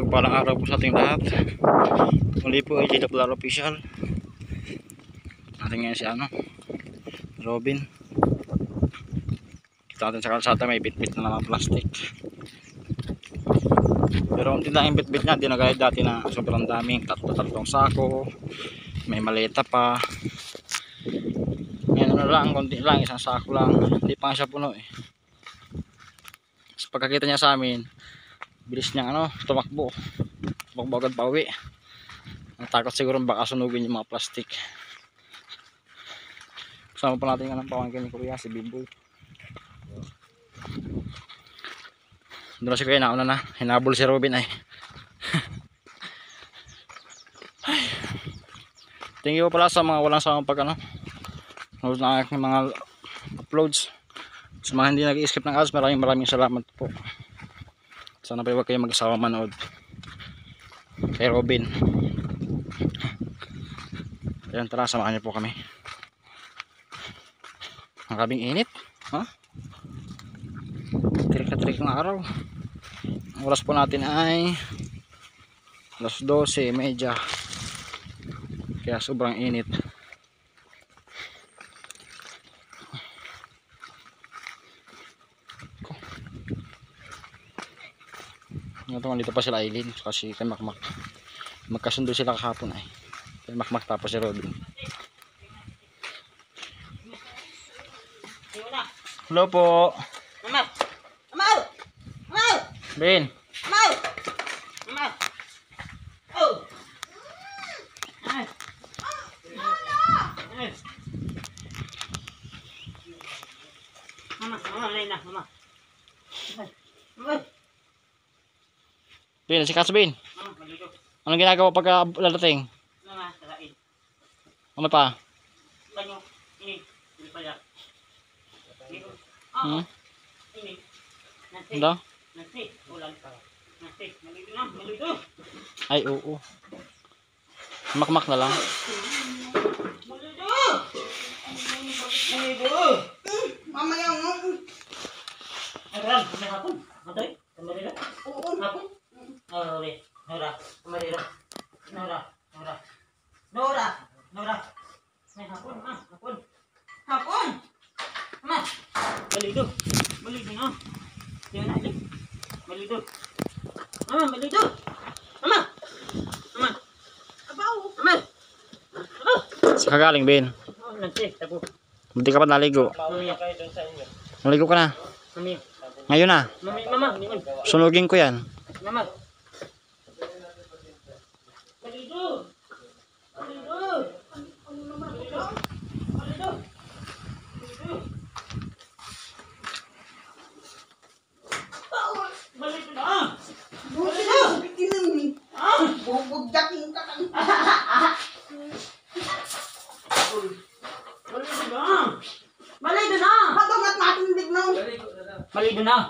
Mapagpalang araw po sa ating lahat. Muli po ay JWR Official. Natin ngayon si Robin. Kita natin sa kalsada may bit-bit na naman plastic. Pero hindi lang yung bit-bit niya, di na gaya dati na sobrang daming tatlong sako. May maleta pa. Ngayon lang, konti lang, isang sako lang. Hindi pa siya puno eh. Tapos pagkakita niya sa amin, bilis niyang tumakbo agad pauwi. Natakot siguro baka sunugin yung mga plastic. Kasama pa natin ng pamangkin ni Kuya, si Bimboy. Doon na si Kuya, nauna na. Hinabol si Robin ay. Thank you pala sa mga walang sawang pag nood na aking mga uploads. Sa mga hindi nag-i-skip ng ads, maraming salamat po. Sana pa huwag kayo mag-asawa manood kay Robin. Ayan, tara, samahan niyo po kami. Maraming init, Trik na trik ng araw. Ang oras po natin ay 12:30. Kaya sobrang init. Dito pa sila Aileen kasi kay Makmak. Magkasundo sila kahapon ay. Kay Makmak tapos si Robin. Hello po. Mama. Mama. Mama. Ben. Mama. Mama. Oh. Ay. Ay. Mama, Lena, mama. Mama. Ben, si Kasbin. Anong ginagawa pagka lalating? Ano pa? Ano? Ay, oo. Makmak na lang. Mama yang Nora. May hapon. Hapon. Ma. Malido na. Yan na. Malido. Mama, malido. Mama. Abaw. Mama. Sa kagaling, Ben. Tabo. Buti ka pa naligo. Naligo ka na. Mami. Ngayon na. Mama. Sunugin ko yan. Mama.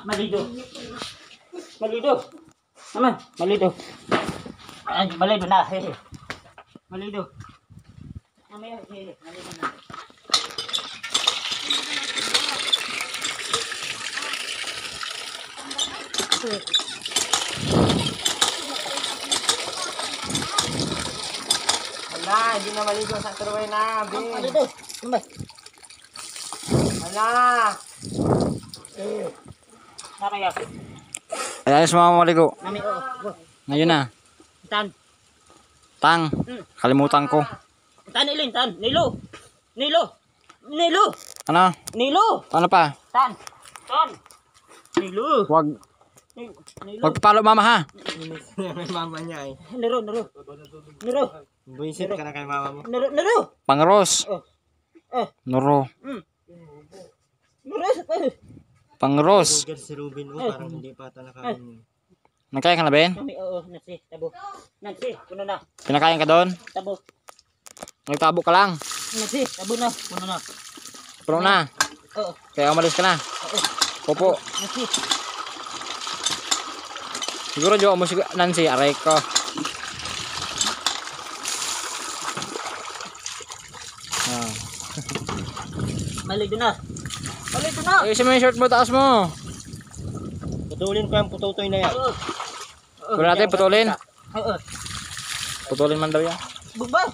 Malido. Malido. Naman, malido. Ay, malido na. Malido. Mamaya, malido na. Wala, hindi na maligo sa turuay na, Ben. Malido. Wala. Nakaya. Ay, ayos mga maligo. Mami, Ngayon na. Tang. Kalimutan ko. Ilin. Nilo. Ano? Nilo. Ano pa? Tan. Nilo. Wag Nilo. papalo mama ha. May mama niya eh. Niro. Buisit ka na kay mama mo. Niro. Pangros. Noro. Niro. Pangros. Sugar si Ruben parang hindi pa ata nakain. Nagkain ka na, Ben? Mami, nasi, tabo. Nasi, puno na. Pinakain ka doon? Tabo. Nagtabo ka lang. Nasi, tabo na. Puno na. Puno na. Oo. Kaya umalis ka na. Popo. Nasi. Siguro jo mo si Nancy, aray ko. Malido na. Malido na. Ayusin mo yung shirt mo, taas mo. Putulin ko yung pututoy na yan. Wala natin, putulin. Oo. Putulin man daw yan. Bumba!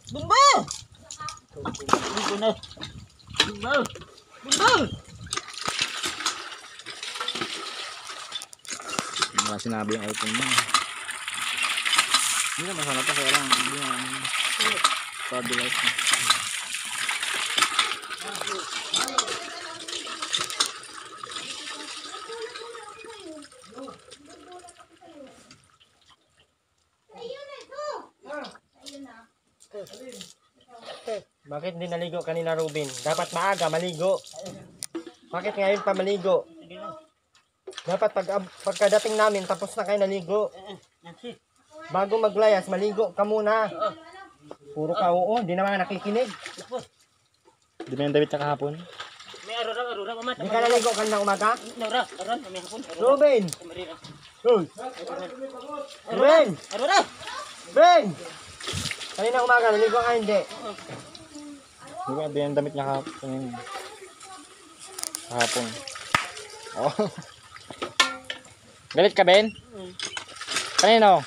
Bumba! Bumba na. Bumba! Bumba! Wala sinabi yung item mo. Hindi na masarap pa kaya lang. Hindi na. Stabilize na. Bakit hindi naligo kanina, Ruben? Dapat maaga maligo. Bakit ngayon pa maligo? Dapat pagkadating namin, tapos na kayo naligo. Nancy. Bago maglayas, maligo ka muna. Puro ka oo, hindi naman nakikinig. Di ba yung damit niya kahapon? May arura, mama. Hindi ka naligo kanina umaga? Arura, may hapon. Ruben! Uy! Ruben! Arura! Ruben! Kanina umaga, naligo ka hindi. Di ba yung damit niya kahapon? Kahapon. Oh. Galit ka, Ben? Kanino?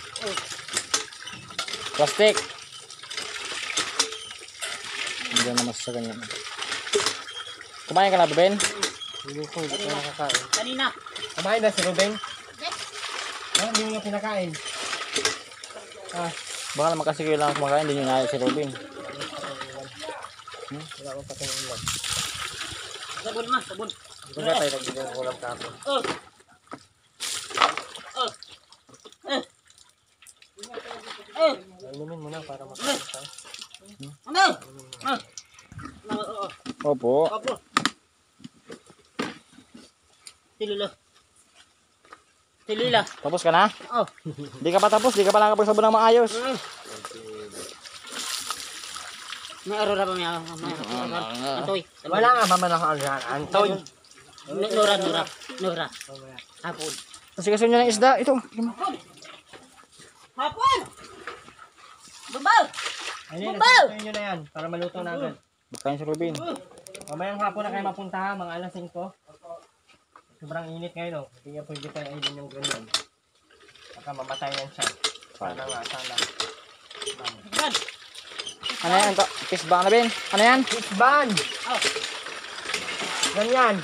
Plastic. Hindi na naman sa ganyan. Kumain ka na ba, Ben? Hindi ko, hindi ko nakakain. Kanina. Kumain na si Ruben? Ah, hindi mo pinakain. Baka naman kasi kayo lang kumakain, hindi nyo naya si Robin. Wala akong patingin lang. Sabon ma, sabon. Hindi ko na tayo nagbigay ng ulam kahapon. Inumin mo na para makakain tayo. Ano? Opo. Opo. Tilila. Tapos ka na? Oh. Di ka pa tapos, di ka pa nakapagsabon ng maayos. May arura ba may Antoy. Wala nga ba man ako agad? Antoy! Nora. Hapon. Kasi kasi nyo ng isda, ito. Hapon! Babaw! Ayun, Babaw! nasusunod nyo na yan para maluto na agad. Bakain si Robin. Mamayang hapon na kayo mapunta ha, mga alas 5. Sobrang init ngayon, oh. Hindi nga pwede tayo ayun yung ganyan. Baka mamatay yan siya. Sana nga, sana. Gan. Ano yan? Kiss ba na, Ben? Ano yan? Isban! Oh. Ganyan!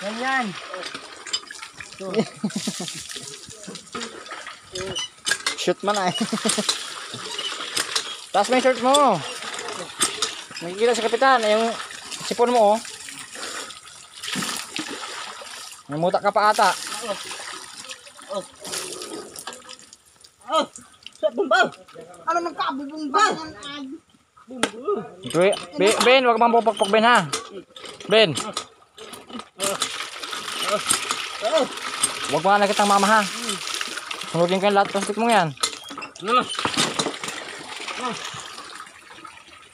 Ganyan! Shoot man ay. Taas mo yung shirt mo. Nakikita sa kapitan, yung sipon mo oh. Namutak ka pa ata. Sa bumbaw! Ano nagkabubumbaw? Ben, wag mong pupukpok Ben ha. Ben. Wag mo nga nakitang mama ha. Sunugin ko yung lahat plastic mo yan. Ano?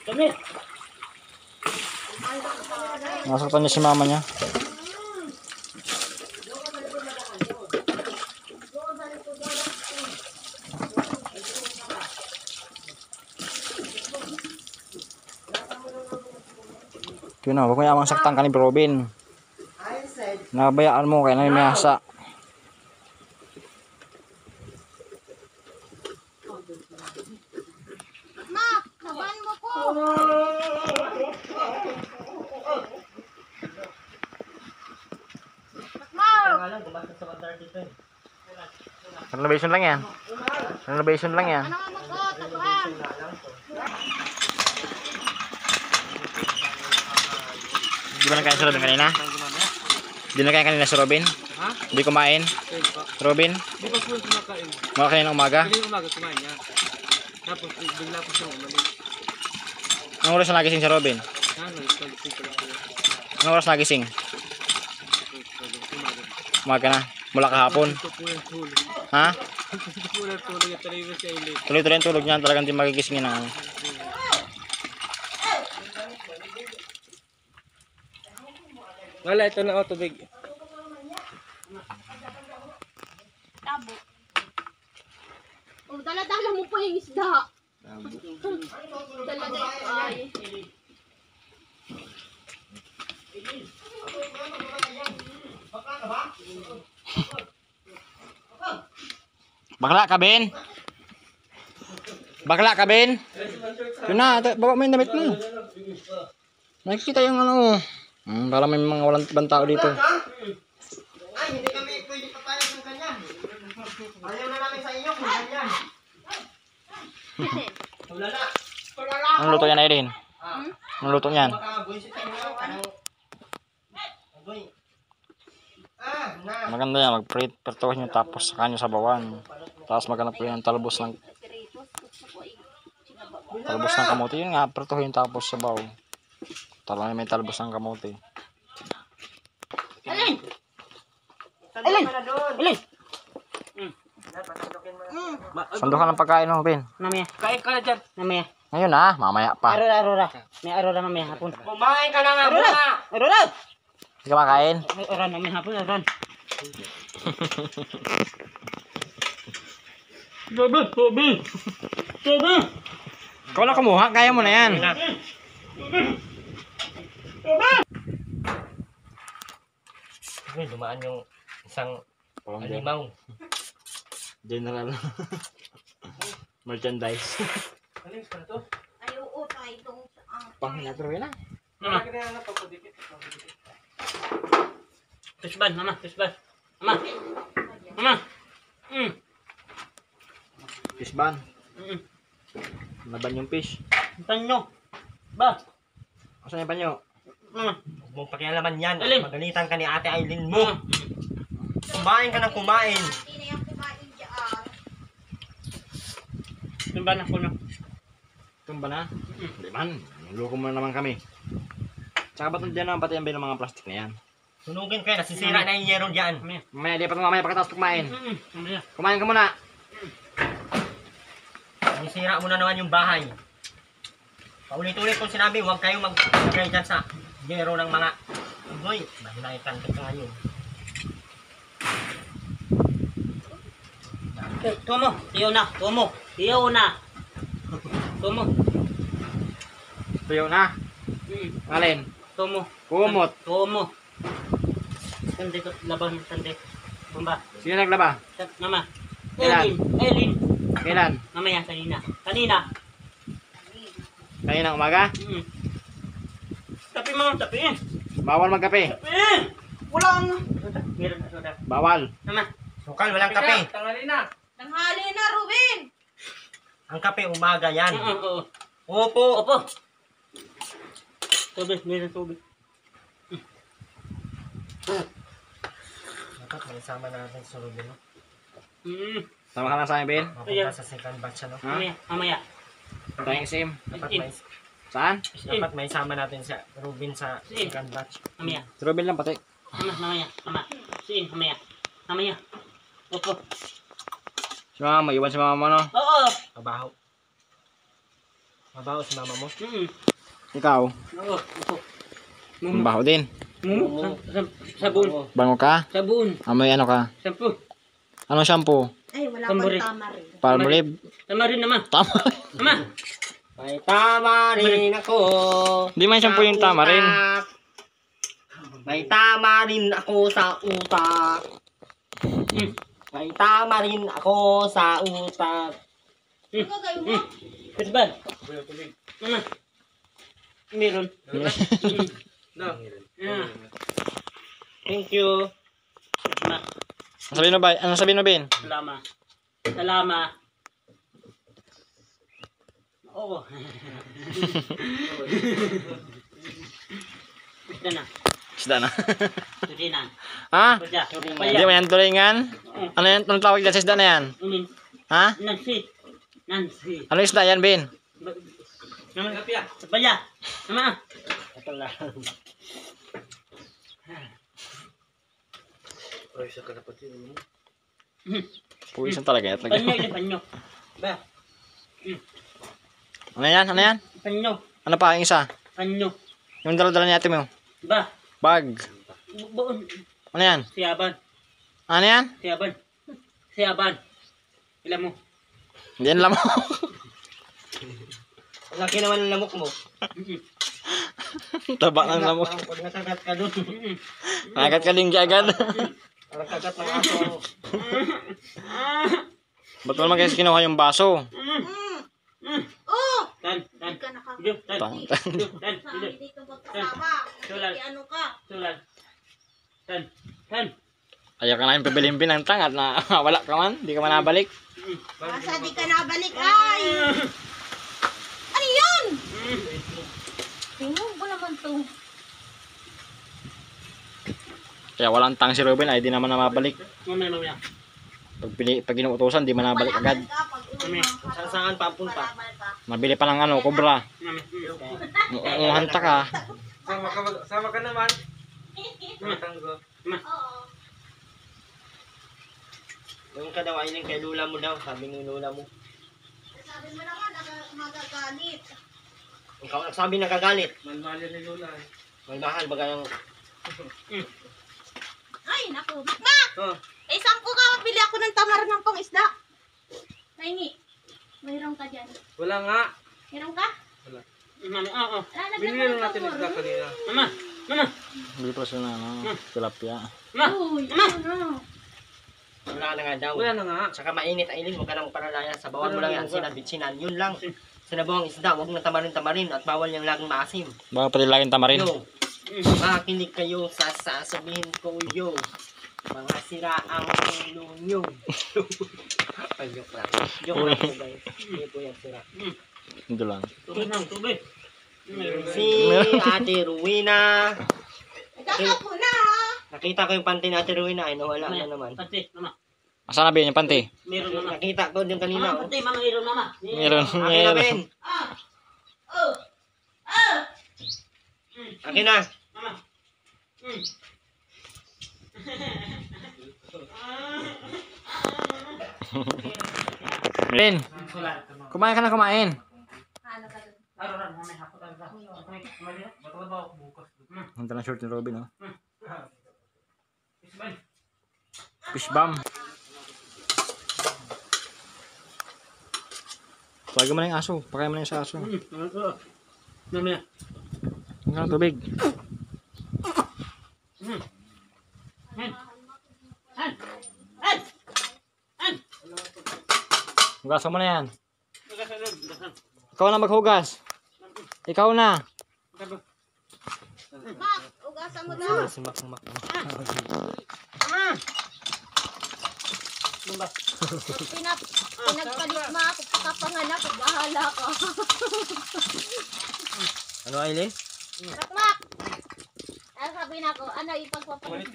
Kami! Nasaktan niya si mama niya. Yun na, huwag mo yamang saktan ka ni Robin. Nabayaan mo kaya namimiyasa. Ma, laban mo ko. Ma, Renovation lang yan. Renovation lang yan. ano mo ko, tabuhan. Di ba nakain si Robin kanina? Di nakain kanina si Robin? Ha? Di kumain? Robin? Di ba po kumakain? Mga kanina umaga? Hindi umaga kumain niya. Tapos bigla po siya umalis. Anong oras na nagising si Robin? Ano, ipag-isip ko lang po. Anong oras nagising? Umaga na. Mula kahapon. Ito po yung tulog. Ha? Ito po yung tulog at talaga sa ilit. Tuloy-tuloy yung tulog niyan. Talagang di magigising yun ang... Wala, ito na o tubig. Tabo. O, dala-dala mo pa yung isda. Dala-dala ko ay. Bakla ka, Ben? Bakla ka, Ben? Yun na, baba mo yung damit mo. Nakikita yung ano. Para may mga walang ibang tao dito. Ay, hindi kami pwede papayag ng ganyan. Ayaw na namin sa inyo kung ganyan. Wala na. Anong luto yan, Irene? Anong luto yan? Makabuisit sa inyo. Agoy. Na. Maganda yan, mag-prituhin nyo tapos saka nyo sabawan. Tapos maghanap po yan talbos ng kamote. Yun nga, prituhin tapos sabaw. Talagang may talbos ng kamote. Alin? Alin? Alin? Sandukan ng pagkain mo, Ben. Mamaya. Kain ka na dyan. Mamaya. Ngayon na, mamaya pa. Arora. May arora mamaya hapon. Kumain ka na nga muna. Arora! Hindi ka makain? Arora mamaya hapon. Arora. Sabi. Ikaw na kumuha, kaya mo na yan. Ay, dumaan yung isang alimaw. General. Merchandise. Ay, oo, tayo itong Panghinatro yun ah. Tusban, mama. Mama. Fishban. Laban yung fish. Panyo. Ba? Asan yung panyo? Mama. Huwag mong pakialaman yan. Alin? Magalitan ka ni Ate Aileen mo. Kumain ka ng kumain. hindi na yung kumain dyan. Tumba na ko na. Tumba na? Hindi man. Loko mo na naman kami. Tsaka ba't nandiyan naman pati yung mga plastic na yan? Sunugin kayo. Nasisira na yung yero dyan. Mamaya, di pa mamaya pagkatapos kumain. Mamaya. Kumain ka muna. Nasisira mo na naman yung bahay. Paulit-ulit kong sinabi, huwag kayong maglagay dyan sa yero ng mga ugoy. Mahinaitan ka ngayon. Tumo. Tumo. Tuyo na. Alin? Tumo. Kumot. Tumo. Sande ko. Laban. Sande. Tumba. Sino naglaba? Mama. Kailan? Elin. Kailan? Mamaya. Kanina. Kanina umaga? Tapi mama. Tapiin. Bawal magkape. Tapiin. Wala nga. Meron na soda. Bawal. Mama. Sukal, walang kape. Tangali na. Tanghali na, Ruben! Ang kape umaga yan. Oo. Opo. Tubig. Meron tubig. Dapat may sama natin sa Ruben, no? Sama ka lang sa akin, Ben. Mapunta sa second batch, ano? Ha? Mamaya. Tayong sim. Dapat Saan? may sama natin sa Ruben sa second batch. Mamaya. Si Robin lang pati. Mamaya. Mamaya. Opo. Si mama, iwan si mama mo, no? Oo. Mabaho. Mabaho si mama mo. Ikaw, Oo. Opo. mabaho din. Sabon. Bango ka? Sabon. Amoy ano ka? Shampoo. Anong shampoo? Ay, wala Tamburi. pang tama rin. Palmolive? Tama rin naman. Tama. Mama. May tama rin ako. Di man shampoo yung tama rin. May tama rin ako sa utak. May tama rin ako sa utak. Ano gagawin mo? Kusban. Mama. Meron. Thank you. Ma. Ano sabihin mo, Ben? Salama. Oo. Ito na. Isda na. Tulinan. Ha? Pwede. Hindi mo yan tulingan? Ano yan? Anong tawag dyan sa isda na yan? Ha? Nancy. Ano isda yan, Ben? Naman. Sabaya. Nama. Puwisan talaga yan. Panyo. Ba. Ano yan? Ano yan? Panyo. Ano pa ang isa? Panyo. Yung dala-dala ni ate mo. Ba. Bag. Buon. Ano yan? Siyaban. Ano yan? Siyaban. Ilan mo? Hindi yan lamok. Ang laki naman ng lamok mo. Taba ng lamok. Pag nakagat ka doon. Nagat ka din agad. Parang kagat ng aso. Ba't mo naman guys kinuha yung baso? Oh! Tan. Hindi ka naka... Video, tan. Tan. Video, tan. Sa Video. hindi ka magkasama. Tulad. Hindi ano ka. Sulan. Tan. Ayaw ka namin pabiling binantang at na wala ka man. Di ka man nabalik. Masa di ka nabalik ay! Ano yun? Tingnan ko naman to. Kaya walang tang si Ruben ay di naman na mabalik. Mamaya. Pag inuutosan, di man nabalik agad. Saan saan papunta? Mabili pa ng ano, kobra. Umuhanta ka. Sama ka naman. Matanggo. Oo. Yung ka daw ayun kay lula mo daw, sabi ng lula mo. Sabi mo naman, magagalit. Ikaw nagsabi nakagalit. Malmali ni Lola. Malmahal ba kayong... Ay, naku. Makmak! Oh. Eh, saan ko ka? Bili ako ng tamar ng pang-isda. Naingi. Mayroon ka dyan. Wala nga. Mayroon ka? Mami, oo. Binili lang natin isda kanina. Mama. Bili pa siya na ano, tilapia. Uy, ano? Wala na nga daw. Wala na nga. Saka mainit ay ilin, huwag ka nang paralayan. Sabawan mo lang yan, sinabit-sinan. Yun lang. Sinabawang isda, huwag na tamarin-tamarin at bawal yung laging maasim. Baka pati laging tamarin. Yo, makinig kayo sa sasabihin ko, yo. Mga sira ang ulo nyo. Ay, joke lang. Joke lang po guys. Hindi po yan sira. Ito lang. Tubig. Si Ate Ruina. Nagkakap mo na, ha? Nakita ko yung panty ni Ate Ruina ay nawala na naman. Pati, mama. Asan na ba yung panty? Meron mama. Nakita ko din kanina. Mama, pati, mama, meron mama. Meron. Akin na, Meron. Ben. Oh! Oh! Akin na. Mama. Ben, kumain ka na kumain. Ano ka dun? Aroran, mamay hapot talaga. Mamay, mataba ako bukas. Hanta na short ni Robin, oh. Isbay. Fish bomb. Pagay mo na yung aso. Pagay mo na yung sa aso. Mamaya. Ang ka tubig. Hugasan mo na yan. Ikaw na maghugas. Ikaw na. Mak, ugasan mo daw. Si Mac. Pinagpalit mo ako kapanganak, bahala ka. Ano Aileen? Makmak! Ano sabi na ako, ano ipagpapalit?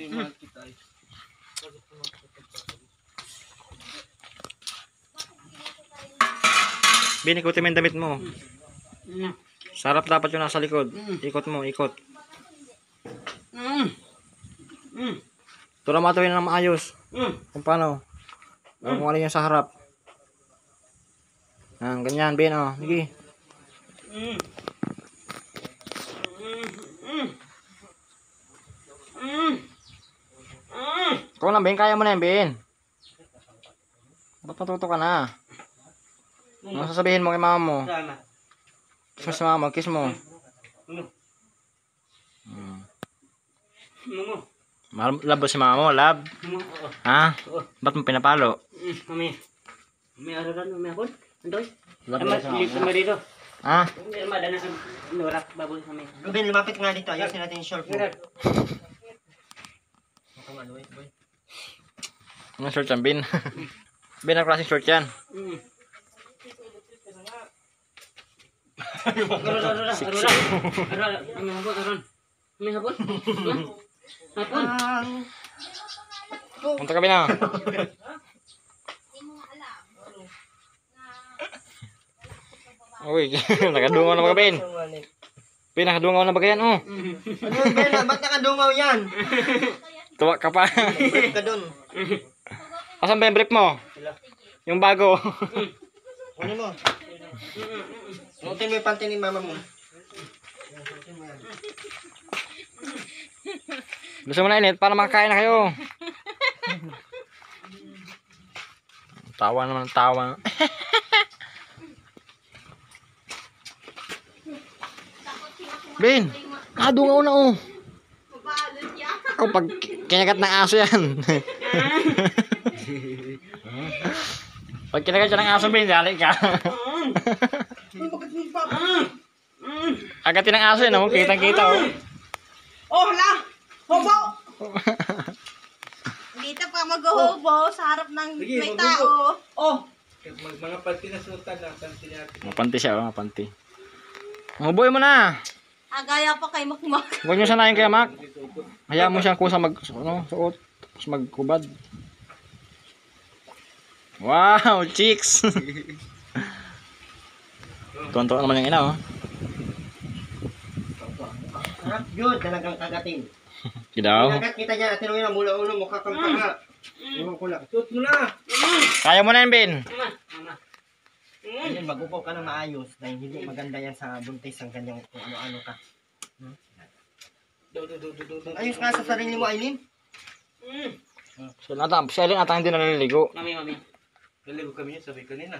Bin, ikutin mo yung damit mo. Sarap dapat yung nasa likod. Ikot mo, ikot. Tura matuwin na maayos. Kung paano. Kung ano yung sa harap. Ganyan, Bin, oh. Sige. Ikaw lang, Ben. Kaya mo na yan, Ben. Ba't matuto ka na? Ano sasabihin mo kay mama mo? Sama. Kiss mo si mama mo, kiss mo. Mungo. Love ba si mama mo? Love? Mungo, oo. Ha? Ba't mo pinapalo? Mamaya. Mamaya aroran, mamaya hapon. Andoy. Love Ama, ba si lipat mama? mo dito. Ha? Hindi naman dana ang nurak baboy kami. Ruben, lumapit nga dito. Ayusin natin yung short mo. Anong short yan, Bin? Bin, ang klaseng short yan. Hapon. Punta ka, Bin, ah. Uy, nakadungaw na ba ka, Bin? Bin, nakadungaw na ba ka yan, oh? Ano yun, Ben? Ba't nakadungaw yan? Tuwa ka pa. Break ka dun. Asan ba yung brief mo? Yung bago. Ano mo? Suotin mo yung panty ni mama mo. Gusto mo na init para makakain na kayo. Tawa naman, tawa. Bin, dungaw na, oh. Mabalot niya. Oh, pag kinagat ng aso yan. Pag kinagat siya ng aso, Ben, dali ka. Agatin ng aso, no? Kitang-kita, oh. Oh, hala! Hobo! Dito pa mag-hobo sa harap ng may tao. Oh! Mga panty na sutan lang. Panty natin. Mapanti siya, oh, mapanti. Mabuhay mo na. Agaya pa kay Makmak. Huwag niyo sanayin kay Mac. Hayaan mo siyang kusa suot. Tapos magkubad. Wow, chicks. Tuwan-tuwa naman yung ina, oh. Sarap yun, talagang kagatin. Kidaw. Kinagat kita dyan, at tinuwi na mula ulo, mukha kang tanga. Iwan ko lang. Suot mo na. Kaya mo na yan, Ben. Ayun, mag-upo ka na maayos dahil hindi maganda yan sa buntis ang kanyang kung ano-ano ka. Ayos nga sa sarili mo, Aileen. So, si Alin ata hindi naliligo. Mami. Naligo kami yun, sabi kanina.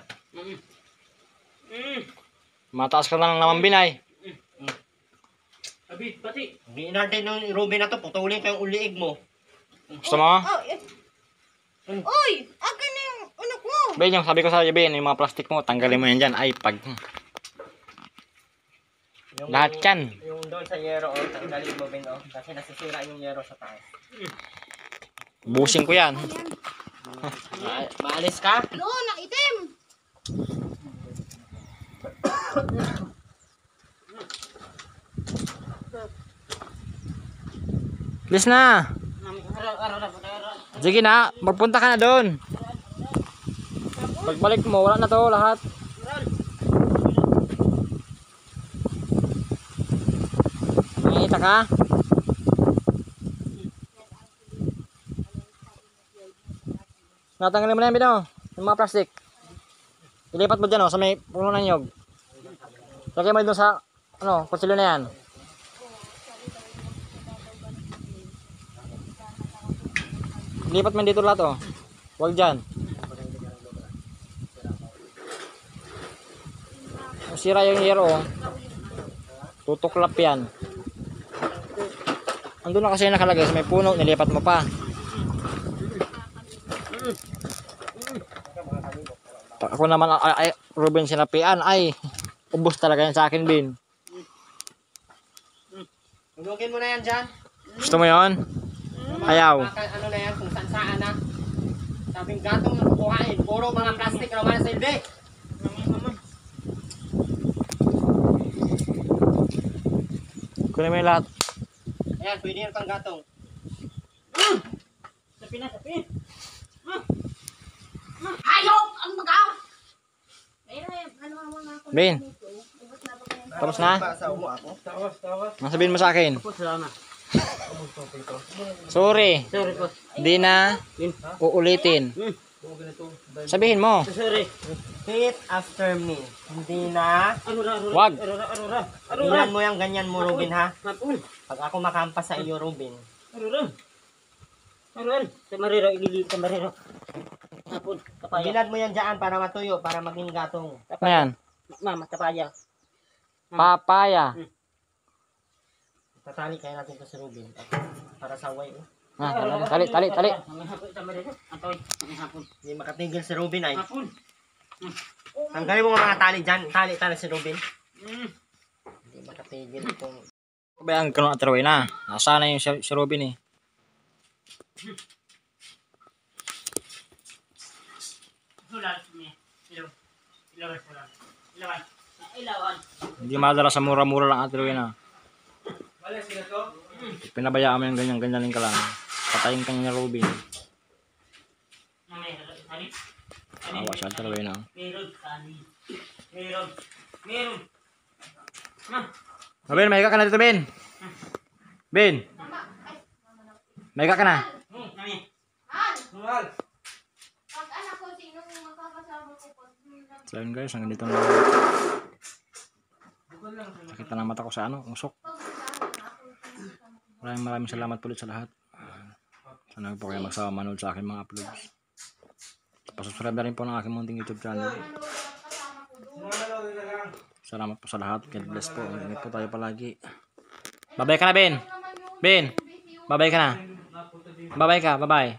Mataas ka na lang naman, Binay. Abi, pati. Hindi natin nung Ruben na to, putulin ko yung uliig mo. Gusto mo? Oh, Uy! Akin na yung anak mo! Ben, yung sabi ko sa iyo, Ben, yung mga plastic mo, tanggalin mo yan dyan. Ay, pag... Lahat yan. Yung doon sa yero, tanggalin mo, Ben, kasi nasisira yung yero sa taas. Busing ko yan. Maalis ka? Doon, ang itim! Please na. Sige na, magpunta ka na doon. Pagbalik mo, wala na to lahat. Nakikita ka? Natanggalin mo na yan, Bino. Yung mga plastic. Ilipat mo dyan, oh, sa may puno ng nyog. Lagay mo doon sa, kutsilyo na yan. Lipat mo dito lahat, oh. Huwag dyan. Sira yung yero, oh. Tutuklap yan. Andun na kasi nakalagay sa may puno, nilipat mo pa. Ako naman, ay Ruben sinapian, ay ubos talaga yan sa akin, Bin. Tugugin mo na yan dyan. Gusto mo yon? Ayaw. Ano na yan, kung saan na. Sabing gatong na kukuhain, puro mga plastic na wala silbi. Kunin mo yung lahat. Ayan, pwede yan pang gatong. Sapi. Hayop! Ang magaw! Bin, tapos na? Sa umo ako. Tawas. Masabihin mo sa akin. Salamat. Sorry. Sorry po. Di na uulitin. Sabihin mo. Sorry. Repeat after me. Hindi na. Wag. Ilan mo yung ganyan mo, Ruben, ha? Mapun. Pag ako makampas sa iyo, Ruben. Aruran. Tamariro, ililiit tamariro. Mapun. Kapaya. Bilad mo yan dyan para matuyo, para maging gatong. Ano yan? Mama, kapaya. Papaya. Tatali kaya natin ito sa Ruben. Para sa way. Tali. Tamariro. Antoy. Hapon. Hindi makatigil si Ruben ay. Hapon. Tanggalin mo mga tali dyan. Tali si Ruben. Hindi makatigil itong... Bayang ka nung atraway na. Nasana yung si Robin, eh. Hindi madala sa mura-mura lang atraway na. Wala sila to? Pinabayaan mo yung ganyan-ganyan ka lang. Patayin kang ni Robin. Awa siya atraway na. Meron. Ben, may ka na dito, Ben. Ben. May ka na. Mahal. Pag anak ko, sino makakasama ko po? So yun guys, hanggang dito na. Nakita na mata ko sa usok. Maraming salamat ulit sa lahat. Sana po kayo magsama manood sa akin mga uploads. Pasubscribe na rin po ng aking munting YouTube channel. Salamat po sa lahat. God bless po. Ingat po tayo palagi. Babay ka na, Ben. Ben. Babay ka na. Babay ka. Babay.